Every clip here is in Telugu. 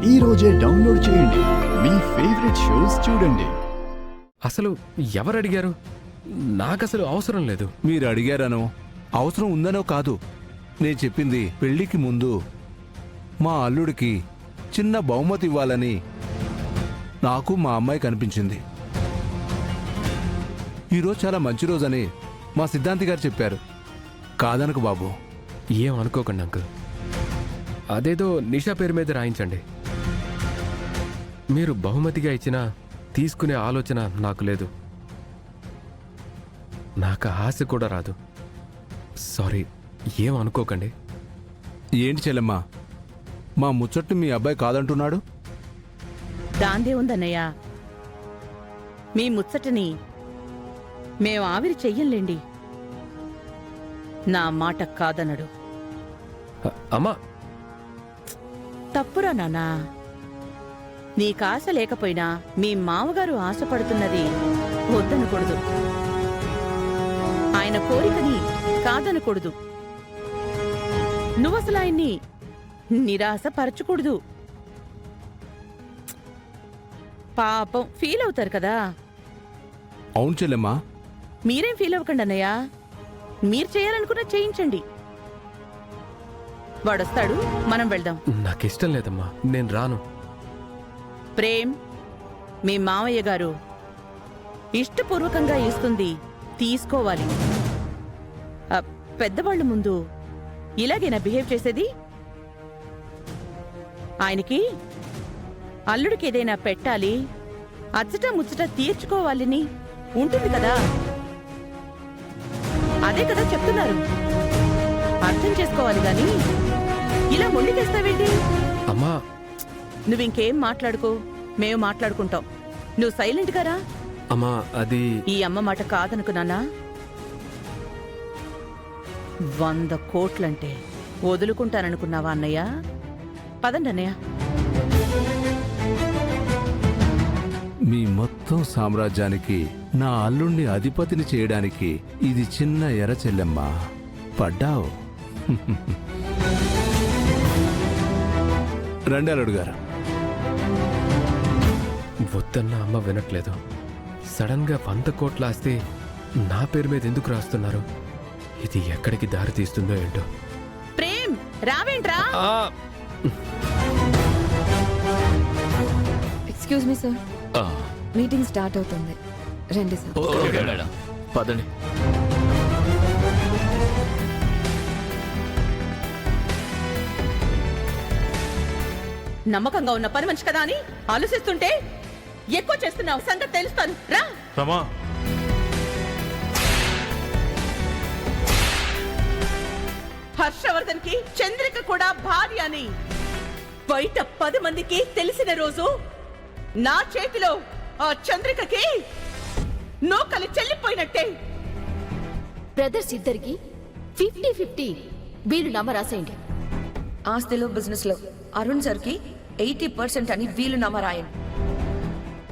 ఈ రోజే డౌన్లోడ్ చేయండి. మీ ఫేవరెట్ షోస్ చూడండి. అసలు ఎవరు అడిగారు? నాకసలు అవసరం లేదు. మీరు అడిగారనో అవసరం ఉందనో కాదు. నేను చెప్పింది పెళ్లికి ముందు మా అల్లుడికి చిన్న బహుమతి ఇవ్వాలని నాకు మా అమ్మాయి కనిపించింది. ఈరోజు చాలా మంచి రోజని మా సిద్ధాంతి గారు చెప్పారు. కాదనకు బాబు. ఏం అనుకోకండి అంకుల్. అదేదో నిషా పేరు మీద రాయించండి. మీరు బహుమతిగా ఇచ్చినా తీసుకునే ఆలోచన నాకు లేదు. నాకు ఆశ కూడా రాదు. సారీ, ఏం అనుకోకండి. ఏంటి చెల్లెమ్మా, మా ముచ్చట్టు మీ అబ్బాయి కాదంటున్నాడు? దాందే ఉందన్నయ్య. మీ ముచ్చటని మేం ఆవిరి చెయ్యంలేండి. నా మాట కాదనడు. అమ్మా, తప్పురా నాన్నా. నీకాశ లేకపోయినా మీ మామగారు ఆశపడుతున్నది వద్దనకూడదు. ఆయన కోరికని కాదనకూడదు. నువ్వసలు ఆయన్ని నిరాశపరచకూడదు. పాపం ఫీల్ అవుతారు కదా. అవును చెల్లెమ్మా. మీరేం ఫీల్ అవ్వకండి అన్నయ్య. మీరు చేయాలనుకున్న చేయించండి. వాడొస్తాడు, మనం వెళ్దాం. నాకిష్టం లేదమ్మా, నేను రాను. ప్రేమ్, మీ మామయ్య గారు ఇష్టపూర్వకంగా ఇస్తుంది తీసుకోవాలి. పెద్దవాళ్ళ ముందు ఇలాగేనా బిహేవ్ చేసేది? ఆయనకి అల్లుడికి ఏదైనా పెట్టాలి, అచ్చట ముచ్చట తీర్చుకోవాలని ఉంటుంది కదా. అదే కదా చెప్తున్నారు. అర్థం చేసుకోవాలి గాని ఇలా మొండికేస్తావేంటి? అమ్మా, నువ్వింకేం మాట్లాడుకో, మేము మాట్లాడుకుంటాం. నువ్వు సైలెంట్ గా రా. అమ్మా, అది ఈ అమ్మ మాట కాదనుకున్నానా? 100 కోట్లంటే వదులుకుంటాననుకున్నావా అన్నయ్య? పదండి అన్నయ్య. మీ మొత్తం సామ్రాజ్యానికి నా అల్లుణ్ణి అధిపతిని చేయడానికి ఇది చిన్న ఎర చెల్లెమ్మా. పడ్డావు. రండి అల్లుడు గారు. వద్దన్న అమ్మ వినట్లేదు. సడన్ గా 100 కోట్ల ఆస్తి నా పేరు మీద ఎందుకు రాస్తున్నారు? ఇది ఎక్కడికి దారి తీస్తుందో ఏంటో. ప్రేమ్, రావేంట్రా? Excuse me sir, meeting start అవుతుంది. రండి సార్. పదండి. నమ్మకంగా ఉన్న పని మనిషి కదా అని ఆలోచిస్తుంటే ఎక్కువ చేస్తున్నావు. సంగతి తెలుస్తాను రా. హర్షవర్ధన్ కి చంద్రిక కూడా భార్య అని బయట 10 మందికి తెలిసిన రోజు నా చేతిలో ఆ చంద్రికకి నూకలు చెల్లిపోయినట్టే. బ్రదర్స్ ఇద్దరికి 50-50 వీలు నామా రాసేయండి. ఆస్తిలో బిజినెస్ లో అరుణ్ సార్ కి 80% అని వీలు నామా రాయండి.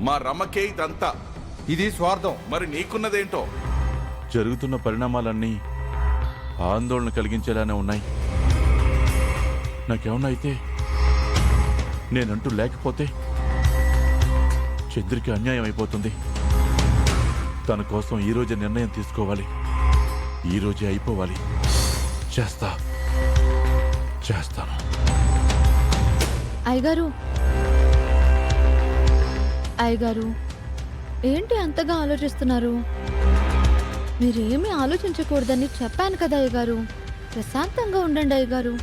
మా రమ్మకే ఇదంతా. ఇది స్వార్థం. మరి నీకున్నదేంటో? జరుగుతున్న పరిణామాలన్నీ ఆందోళన కలిగించేలానే ఉన్నాయి. నాకేమన్నా అయితే, నేనంటూ లేకపోతే చంద్రికి అన్యాయం అయిపోతుంది. తన కోసం ఈరోజే నిర్ణయం తీసుకోవాలి. ఈరోజే అయిపోవాలి. చేస్తాను. అయ్యగారు, ఏంటి అంతగా ఆలోచిస్తున్నారు? మీరేమీ ఆలోచించకూడదని చెప్పాను కదా అయ్యగారు. ప్రశాంతంగా ఉండండి అయ్యగారు.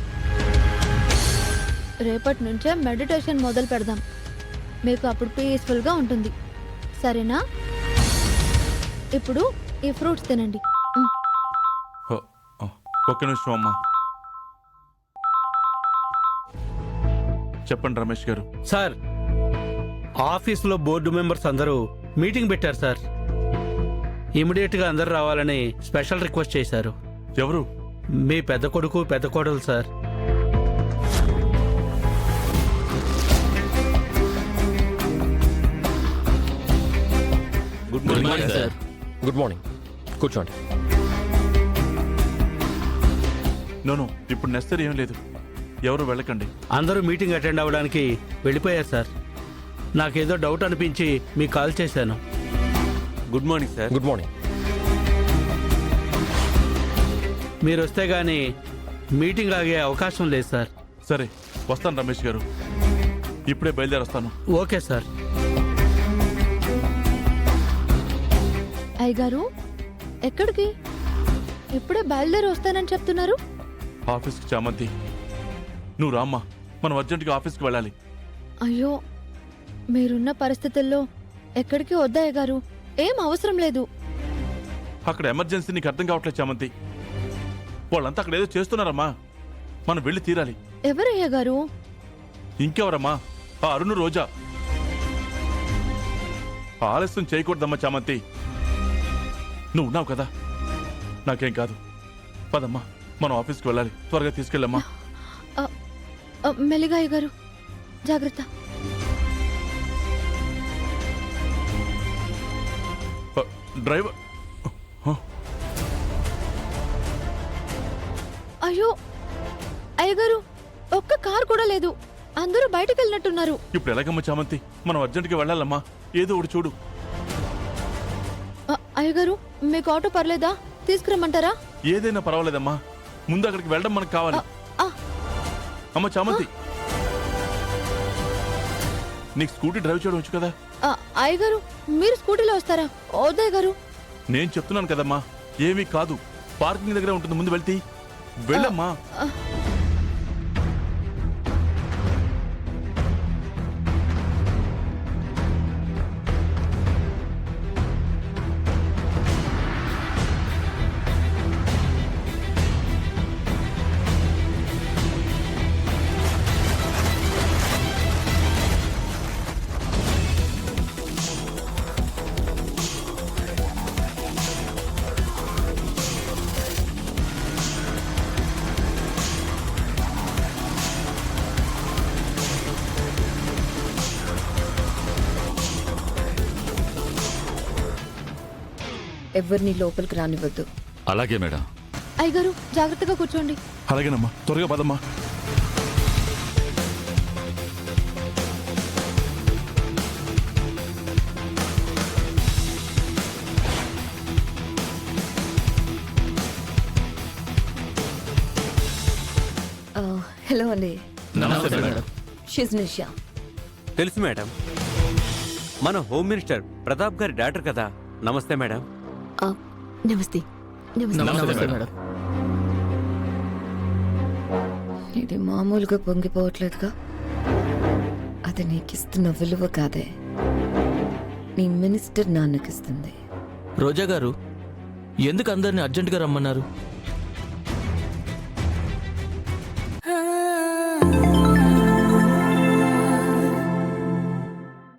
రేపటి నుంచే మెడిటేషన్ మొదలు పెడదాం. మీకు అప్పుడు పీస్ఫుల్గా ఉంటుంది. సరేనా? ఇప్పుడు ఈ ఫ్రూట్స్ తినండి. ఒక్క నిమిషం అమ్మా. చెప్పండి రమేష్ గారు. సార్, ఆఫీసులో బోర్డు మెంబర్స్ అందరూ మీటింగ్ పెట్టారు సార్. ఇమీడియట్గా అందరు రావాలని స్పెషల్ రిక్వెస్ట్ చేశారు. ఎవరు? మీ పెద్ద కొడుకు, పెద్ద కోడలు sir. Good morning sir. Good morning. కూర్చోండి. నో, ఇప్పుడు నెస్తర్ ఏం లేదు. ఎవరు వెళ్ళకండి. అందరూ మీటింగ్ అటెండ్ అవ్వడానికి వెళ్ళిపోయారు సార్. నాకేదో డౌట్ అనిపించి మీకు కాల్ చేశాను. Good morning sir. Good morning. మీరు వస్తే గానీ మీటింగ్ ఆగే అవకాశం లేదు సార్. సరే వస్తాను రమేష్ గారు, ఇప్పుడే బయలుదేరొస్తాను. Okay sir. అయ్యగారు ఎక్కడికి? ఇప్పుడే బయలుదేరి వస్తానని చెప్తున్నారు. ఆఫీస్కి చామంతి, నువ్వు రామ్మా, మనం అర్జెంటుగా ఆఫీస్కి వెళ్ళాలి. అయ్యో మీరున్న పరిస్థితుల్లో ఎక్కడికి వద్దయ్య గారు, ఏం అవసరం లేదు. అక్కడ ఎమర్జెన్సీ నీకు అర్థం కావట్లేదు చామంతి. వాళ్ళంతా అక్కడ ఏదో చేస్తున్నారమ్మా, మనం వెళ్ళి తీరాలి. ఎవరయ్య గారు? ఇంకెవరమ్మా, ఆ అరుణ్ రోజా. ఆలస్యం చేయకూడదమ్మా చామంతి, నువ్వు ఉన్నావు కదా, నాకేం కాదు. పదమ్మా, మనం ఆఫీస్కి వెళ్ళాలి, త్వరగా తీసుకెళ్ళమ్మా. మెల్లిగా అయ్య గారు, జాగ్రత్త. డ్రైవర్. అయ్యో అయ్యగారు, ఒక్క కారు కూడా లేదు, అందరూ బయటకు వెళ్ళినట్టున్నారు. ఇప్పుడు ఎలాగమ్మా చామంతి, మనం అర్జెంటుగా వెళ్ళాలమ్మా, ఏదో ఒకటి చూడు. అయ్యగారు మీకు ఆటో పర్లేదా? తీసుకురమ్మంటారా? ఏదైనా పర్వాలేదమ్మా, ముందు అక్కడికి వెళ్ళడం మనకు కావాలి. అమ్మ చామంతి, నీకు స్కూటీ డ్రైవ్ చేయడం వచ్చు కదా? అయ్యగారు మీరు స్కూటీలో వస్తారా? వద్దయ్య గారు. నేను చెప్తున్నాను కదమ్మా, ఏమీ కాదు, పార్కింగ్ దగ్గర ఉంటుంది, ముందు వెళ్తే వెళ్ళమ్మా. ఎవరిని లోపలికి రానివ్వద్దు. అలాగే మేడం. అయ్యగారు జాగ్రత్తగా కూర్చోండి. అలాగేనమ్మా, త్వరగా పదమ్మా. హలో అండి. నమస్తే మేడం. షీజ్ నిషా. తెలుసు మేడం, మన హోమ్ మినిస్టర్ ప్రతాప్ గారి డాక్టర్ కదా. నమస్తే మేడం. నమస్తే. నమస్తే మేడం. ఇది మామూలుగా పొంగిపోవట్లేదుగా. అది నీకిస్తున్న విలువ కాదే, నీ మినిస్టర్ నాన్నకిస్తుంది. రోజా గారు, ఎందుకు అందరిని అర్జెంటుగా రమ్మన్నారు?